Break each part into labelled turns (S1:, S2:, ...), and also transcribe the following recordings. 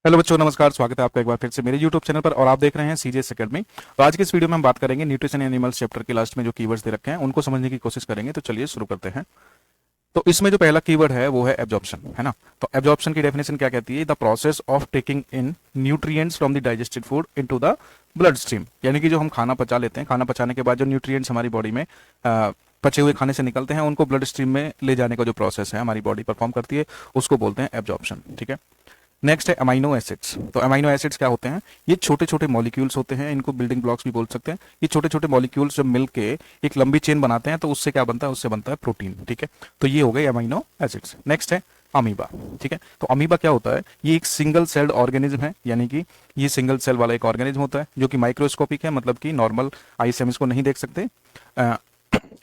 S1: Hello बच्चों, नमस्कार। स्वागत है आपका एक बार फिर से मेरे YouTube चैनल पर और आप देख रहे हैं सीजीएस एकेडमी। तो आज की इस वीडियो में हम बात करेंगे न्यूट्रिशन एनिमल्स चैप्टर के लास्ट में जो कीवर्ड्स दे रखे हैं उनको समझने की कोशिश करेंगे। तो चलिए शुरू करते हैं। तो इसमें जो पहला कीवर्ड है वो है एब्जॉर्प्शन, है ना। तो एब्जॉर्प्शन की डेफिनेशन क्या कहती है? The process of taking in nutrients from the digested food into the blood stream. यानी कि जो हम खाना पचा लेते हैं, खाना पचाने के बाद जो न्यूट्रिएंट्स हमारी बॉडी में पचे हुए खाने से निकलते हैं उनको ब्लड स्ट्रीम में ले जाने का जो प्रोसेस है हमारी बॉडी परफॉर्म करती है उसको बोलते हैं एब्जॉर्प्शन। ठीक है। नेक्स्ट है अमाइनो एसिड्स। तो अमाइनो एसिड्स क्या होते हैं? ये छोटे छोटे मॉलिक्यूल्स होते हैं, इनको बिल्डिंग ब्लॉक्स भी बोल सकते हैं। ये छोटे छोटे मॉलिक्यूल्स जब मिलके एक लंबी चेन बनाते हैं तो उससे क्या बनता है? उससे बनता है प्रोटीन। ठीक है। तो ये हो गए अमाइनो एसिड्स। नेक्स्ट है अमीबा। ठीक है। तो अमीबा क्या होता है? ये एक सिंगल सेल्ड ऑर्गेनिज्म है, यानी कि ये सिंगल सेल वाला एक ऑर्गेनिज्म होता है जो कि माइक्रोस्कोपिक है, मतलब कि नॉर्मल आई से हम इसको नहीं देख सकते।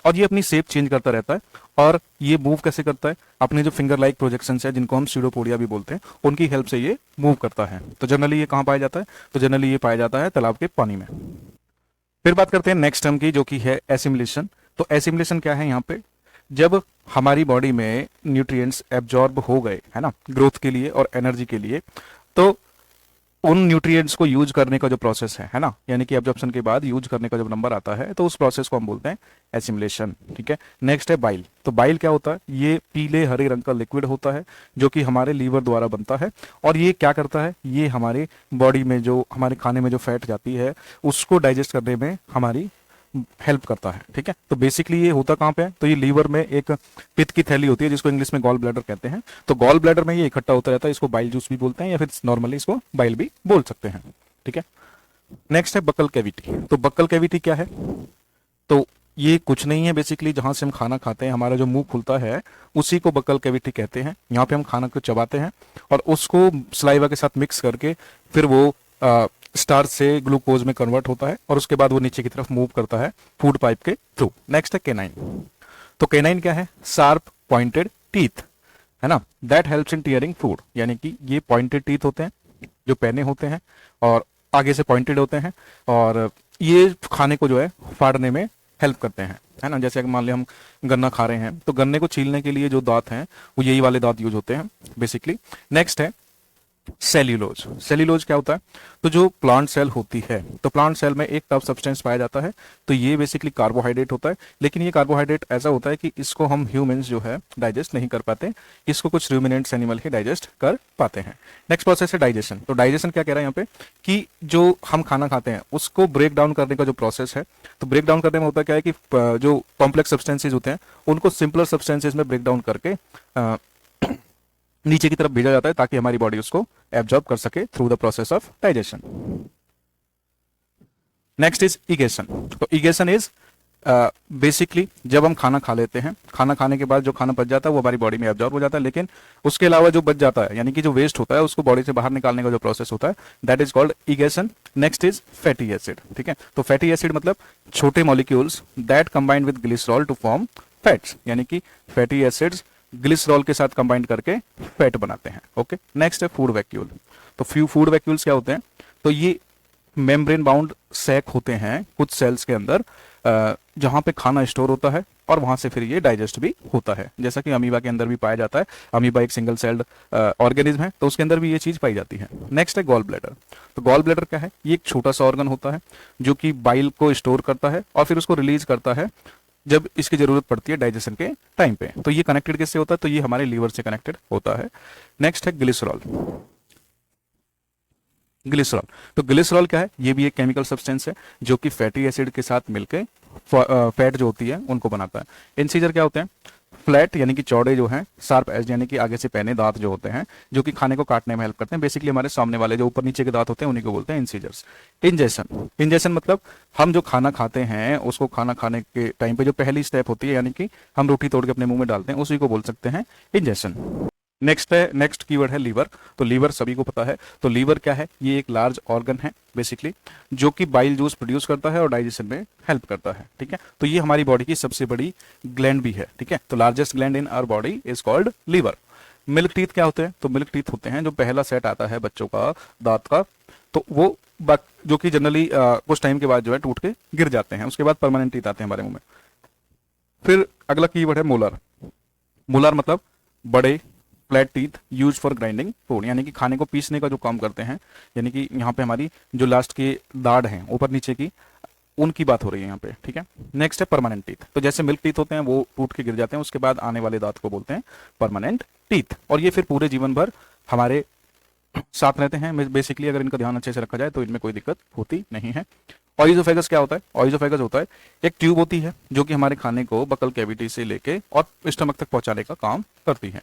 S1: और ये अपनी शेप चेंज करता रहता है। और ये मूव कैसे करता है? अपने जो फिंगर लाइक प्रोजेक्शंस है जिनको हम सीडोपोडिया भी बोलते हैं उनकी हेल्प से ये मूव करता है। तो जनरली ये कहाँ पाया जाता है? तो जनरली ये पाया जाता है तालाब के पानी में। फिर बात करते हैं नेक्स्ट टर्म की, जो कि है एसिमिलेशन। तो एसिमिलेशन क्या है? यहाँ पे जब हमारी बॉडी में न्यूट्रिएंट्स एब्जॉर्ब हो गए, है ना, ग्रोथ के लिए और एनर्जी के लिए, तो उन न्यूट्रिएंट्स को यूज करने का जो प्रोसेस है ना, यानी कि एब्जॉर्प्शन के बाद यूज करने का जब नंबर आता है तो उस प्रोसेस को हम बोलते हैं एसिमिलेशन। ठीक है। नेक्स्ट है बाइल। तो बाइल क्या होता है? ये पीले हरे रंग का लिक्विड होता है जो कि हमारे लीवर द्वारा बनता है। और ये क्या करता है? ये हमारे बॉडी में जो हमारे खाने में जो फैट जाती है उसको डाइजेस्ट करने में हमारी हेल्प करता है। ठीक है। तो बेसिकली ये होता कहाँ पे है? तो ये लीवर में एक पित्त की थैली होती है जिसको इंग्लिश में गॉल ब्लैडर कहते हैं। तो गॉल ब्लैडर में ये इकट्ठा होता रहता है, इसको बाइल जूस भी बोलते हैं या फिर नॉर्मली इसको बाइल भी बोल सकते हैं। ठीक है। नेक्स्ट है बक्कल कैविटी। तो बक्कल कैविटी क्या है? तो ये कुछ नहीं है, बेसिकली जहां से हम खाना खाते हैं हमारा जो मुंह खुलता है उसी को बक्कल कैविटी कहते हैं। यहाँ पे हम खाना को चबाते हैं और उसको सलाइवा के साथ मिक्स करके फिर वो स्टार्च से ग्लूकोज में कन्वर्ट होता है और उसके बाद वो नीचे की तरफ मूव करता है फूड पाइप के थ्रू। नेक्स्ट है केनाइन। तो केनाइन क्या है? शार्प पॉइंटेड टीथ, है ना, that helps in tearing food. यानी कि ये पॉइंटेड टीथ होते हैं जो पैने होते हैं और आगे से पॉइंटेड होते हैं और ये खाने को जो है फाड़ने में हेल्प करते हैं, है ना। जैसे मान लिया हम गन्ना खा रहे हैं तो गन्ने को छीलने के लिए जो दांत हैं वो यही वाले दांत यूज होते हैं बेसिकली। नेक्स्ट है सेल्यूलोज। सेल्यूलोज क्या होता है? तो जो प्लांट सेल होती है, तो प्लांट सेल में एक टफ सब्सटेंस पाया जाता है। तो ये बेसिकली कार्बोहाइड्रेट होता है, लेकिन ये कार्बोहाइड्रेट ऐसा होता है कि इसको हम ह्यूमंस जो है डाइजेस्ट नहीं कर पाते, इसको कुछ रूमिनेंट्स एनिमल ही डाइजेस्ट कर पाते हैं। नेक्स्ट प्रोसेस है डाइजेशन। तो डाइजेशन क्या कह रहा है यहाँ पे? कि जो हम खाना खाते हैं उसको ब्रेक डाउन करने का जो प्रोसेस है, तो ब्रेक डाउन करने में होता क्या है कि जो कॉम्प्लेक्स सब्सटेंसेज होते हैं उनको सिंपलर सब्सटेंसेज में ब्रेक डाउन करके नीचे की तरफ भेजा जाता है ताकि हमारी बॉडी उसको एब्जॉर्ब कर सके through the process of digestion. Next is egestion. तो इगेशन इज बेसिकली जब हम खाना खा लेते हैं, खाना खाने के बाद जो खाना बच जाता है वो हमारी बॉडी में एब्जॉर्ब हो जाता है, लेकिन उसके अलावा जो बच जाता है यानी कि जो वेस्ट होता है उसको बॉडी से बाहर निकालने का जो प्रोसेस होता है that is called egestion. Next is fatty acid. ठीक है। तो फैटी एसिड मतलब छोटे molecules that combined with glycerol to form fats, यानी कि फैटी एसिड्स ग्लिसरॉल के साथ कंबाइंड करके फैट बनाते हैं। ओके। नेक्स्ट है फूड वैक्यूल। तो फूड वैक्यूल्स क्या होते हैं? तो ये मेम्ब्रेन बाउंड सैक होते हैं कुछ सेल्स के अंदर जहां पे खाना स्टोर होता है और वहां से फिर ये डाइजेस्ट भी होता है, जैसा कि अमीबा के अंदर भी पाया जाता है। अमीबा एक सिंगल सेल्ड ऑर्गेनिज्म है तो उसके अंदर भी ये चीज पाई जाती है। नेक्स्ट है गॉल ब्लैडर। तो गॉल ब्लैडर क्या है? ये एक छोटा सा ऑर्गन होता है जो कि बाइल को स्टोर करता है और फिर उसको रिलीज करता है जब इसकी जरूरत पड़ती है डाइजेशन के टाइम पे। तो ये कनेक्टेड किससे होता है? तो ये हमारे लीवर से कनेक्टेड होता है। नेक्स्ट है ग्लिसरॉल। ग्लिसरॉल। तो ग्लिसरॉल क्या है? ये भी एक केमिकल सब्सटेंस है जो कि फैटी एसिड के साथ मिलकर फैट जो होती है उनको बनाता है। इंसीजर क्या होते हैं? फ्लैट यानी कि चौड़े जो हैं, शार्प एज यानी कि आगे से पैने दांत जो होते हैं जो कि खाने को काटने में हेल्प करते हैं। बेसिकली हमारे सामने वाले जो ऊपर नीचे के दांत होते हैं उन्हीं को बोलते हैं इंसीजर्स। इंजेशन। इंजेशन मतलब हम जो खाना खाते हैं उसको खाना खाने के टाइम पे जो पहली स्टेप होती है यानी कि हम रोटी तोड़ के अपने मुंह में डालते हैं उसी को बोल सकते हैं इंजेशन। नेक्स्ट कीवर्ड है लीवर। तो लीवर सभी को पता है। तो लीवर क्या है? ये एक लार्ज ऑर्गन है बेसिकली जो कि बाइल जूस प्रोड्यूस करता है और डाइजेशन में हेल्प करता है। ठीक है। तो ये हमारी बॉडी की सबसे बड़ी ग्लैंड भी है। ठीक है। तो largest gland in our body is called liver. Milk teeth क्या होते हैं? तो मिल्क टीथ होते हैं जो पहला सेट आता है बच्चों का दांत का, तो वो जो कि जनरली कुछ टाइम के बाद जो है टूट के गिर जाते हैं, उसके बाद परमानेंट टीथ आते हैं हमारे मुंह में। फिर अगला कीवर्ड है मोलर। मोलर मतलब बड़े flat teeth use for grinding food, यानी कि खाने को पीसने का जो काम करते हैं, यानी कि यहाँ पे हमारी जो लास्ट की दाढ़ है ऊपर नीचे की, उनकी बात हो रही है यहाँ पे, ठीक है। नेक्स्ट है परमानेंट टीथ। तो जैसे मिल्क टीथ होते हैं वो टूट के गिर जाते हैं, उसके बाद आने वाले दांत को बोलते हैं परमानेंट टीथ, और ये फिर पूरे जीवन भर हमारे साथ रहते हैं। बेसिकली अगर इनका ध्यान अच्छे से रखा जाए तो इनमें कोई दिक्कत होती नहीं है। ऑइजोफेगस क्या होता है? ऑइजोफेगस होता है एक ट्यूब होती है जो कि हमारे खाने को बकल कैविटी से लेके और स्टमक तक पहुंचाने का काम करती है।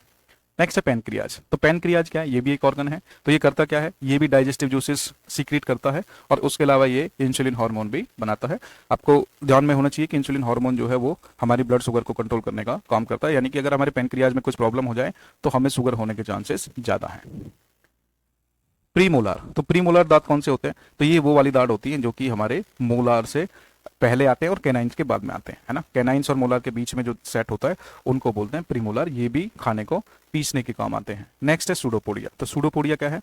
S1: नेक्स्ट है पैनक्रियाज। तो पैनक्रियाज क्या है? ये भी एक ऑर्गन है। तो ये करता क्या है? ये भी डाइजेस्टिव जूसेस सीक्रेट करता है और उसके अलावा ये इंसुलिन हार्मोन भी बनाता है। आपको ध्यान में होना चाहिए कि इंसुलिन हार्मोन जो है वो हमारी ब्लड शुगर को कंट्रोल करने का काम करता है, यानी कि अगर हमारे पैनक्रियाज में कुछ प्रॉब्लम हो जाए तो हमें शुगर होने के चांसेस ज्यादा है। प्रीमोलार। तो प्रीमोलार दांत कौन से होते हैं? तो ये वो वाली दांत होती है जो कि हमारे मोलार से पहले आते हैं और कैनाइंस के बाद में आते हैं, है ना। कैनाइंस और मोलार के बीच में जो सेट होता है उनको बोलते हैं प्रीमोलार। ये भी खाने को पीसने के काम आते हैं। नेक्स्ट है सूडोपोडिया। तो सूडोपोडिया क्या है?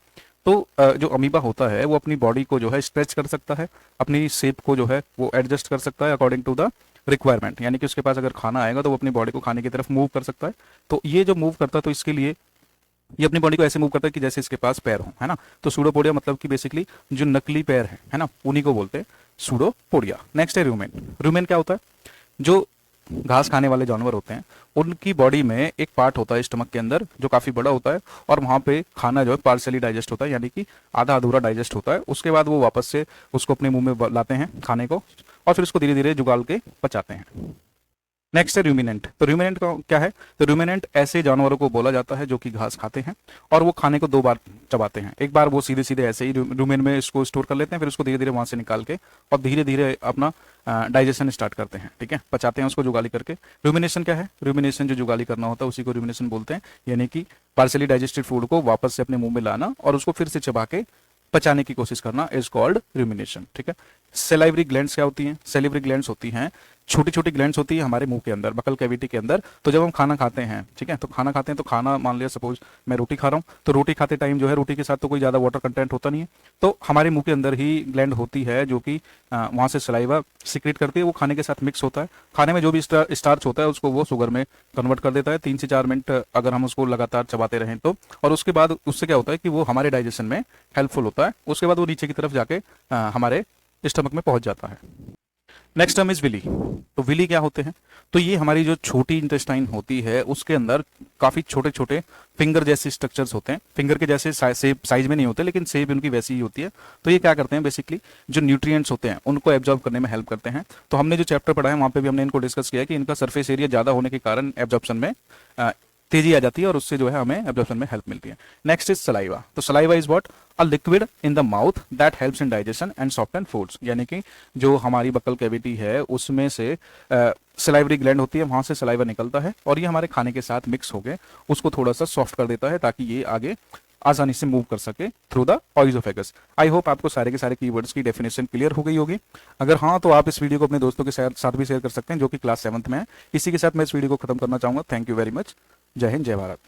S1: तो जो अमीबा होता है वो अपनी बॉडी को जो है स्ट्रेच कर सकता है, अपनी शेप को जो है वो एडजस्ट कर सकता है अकॉर्डिंग टू द रिक्वायरमेंट, यानी कि उसके पास अगर खाना आएगा तो वो अपनी बॉडी को खाने की तरफ मूव कर सकता है। तो ये जो मूव करता है तो इसके लिए ये अपनी बॉडी को ऐसे मूव करता है कि जैसे इसके पास पैर हो, है ना। तो सूडोपोडिया मतलब कि बेसिकली जो नकली पैर है ना, उन्हीं को बोलते हैं सूडोपोडिया। नेक्स्ट है रूमेन। रूमेन क्या होता है? जो घास खाने वाले जानवर होते हैं उनकी बॉडी में एक पार्ट होता है स्टमक के अंदर जो काफी बड़ा होता है और वहां पे खाना जो है पार्शियली डाइजेस्ट होता है, यानी कि आधा अधूरा डाइजेस्ट होता है। उसके बाद वो वापस से उसको अपने मुंह में लाते हैं खाने को और फिर उसको धीरे धीरे जुगाल के पचाते हैं। नेक्स्ट है रूमिनेंट। तो रूमिनेंट क्या है? तो रूमिनेंट ऐसे जानवरों को बोला जाता है जो कि घास खाते हैं और वो खाने को 2 बार चबाते हैं। एक बार वो सीधे सीधे ऐसे ही रूमेन में इसको स्टोर कर लेते हैं, फिर उसको धीरे धीरे वहां से निकाल के और धीरे धीरे अपना डाइजेशन स्टार्ट करते हैं, ठीक है, पचाते हैं उसको जुगाली करके। रूमिनेशन क्या है? रूमिनेशन जो जुगाली करना होता है उसी को रूमिनेशन बोलते हैं, यानी कि पार्शियली डाइजेस्टेड फूड को वापस से अपने मुंह में लाना और उसको फिर से चबा के पचाने की कोशिश करना इज कॉल्ड रूमिनेशन, ठीक है। सेलाइवरी ग्लैंड्स क्या होती हैं? सेलिवरी ग्लैंड्स होती हैं छोटी छोटी ग्लैंड्स होती है हमारे मुंह के अंदर, बकल कैविटी के अंदर। तो जब हम खाना खाते हैं, ठीक है, तो खाना खाते हैं तो खाना मान लिया सपोज मैं रोटी खा रहा हूँ, तो रोटी खाते टाइम जो है रोटी के साथ तो कोई ज्यादा वाटर कंटेंट होता नहीं है, तो हमारे मुंह के अंदर ही ग्लैंड होती है जो कि वहां से सलाइवा सिक्रेट करती है, वो खाने के साथ मिक्स होता है। खाने में जो भी स्टार्च होता है उसको वो शुगर में कन्वर्ट कर देता है 3 से 4 मिनट अगर हम उसको लगातार चबाते रहें तो, और उसके बाद उससे क्या होता है कि वो हमारे डाइजेशन में हेल्पफुल होता है। उसके बाद वो नीचे की तरफ जाके हमारे स्टमक में पहुंच जाता है। Next term is villi. तो विली क्या होते हैं? तो ये हमारी जो छोटी इंटेस्टाइन होती है उसके अंदर काफी छोटे छोटे फिंगर जैसे स्ट्रक्चर्स होते हैं। फिंगर के जैसे साइज में नहीं होते लेकिन शेप उनकी वैसी ही होती है। तो ये क्या करते हैं? बेसिकली जो न्यूट्रिएंट्स होते हैं उनको एब्जॉर्ब करने में हेल्प करते हैं। तो हमने जो चैप्टर पढ़ा है वहां पे भी हमने इनको डिस्कस किया कि इनका सरफेस एरिया ज्यादा होने के कारण एब्जॉर्प्शन में तेजी आ जाती है और उससे जो है हमें एब्जॉर्प्शन में हेल्प मिलती है। Next is saliva. तो saliva is what? A liquid in the mouth that helps in digestion and soften foods, यानी कि जो हमारी बकल कैविटी है उसमें से सलाइवरी ग्लैंड होती है, वहां से सलाइवा निकलता है और ये हमारे खाने के साथ मिक्स होकर उसको थोड़ा सा सॉफ्ट कर देता है ताकि ये आगे आसानी से मूव कर सके थ्रू द ऑइजोफेगस। आई होप आपको सारे के सारे कीवर्ड्स की डेफिनेशन क्लियर हो गई होगी। अगर हाँ तो आप इस वीडियो को अपने दोस्तों के साथ भी शेयर कर सकते हैं जो कि क्लास 7th में है। इसी के साथ मैं इस वीडियो को खत्म करना चाहूंगा। Thank you very much. जय हिंद, जय भारत।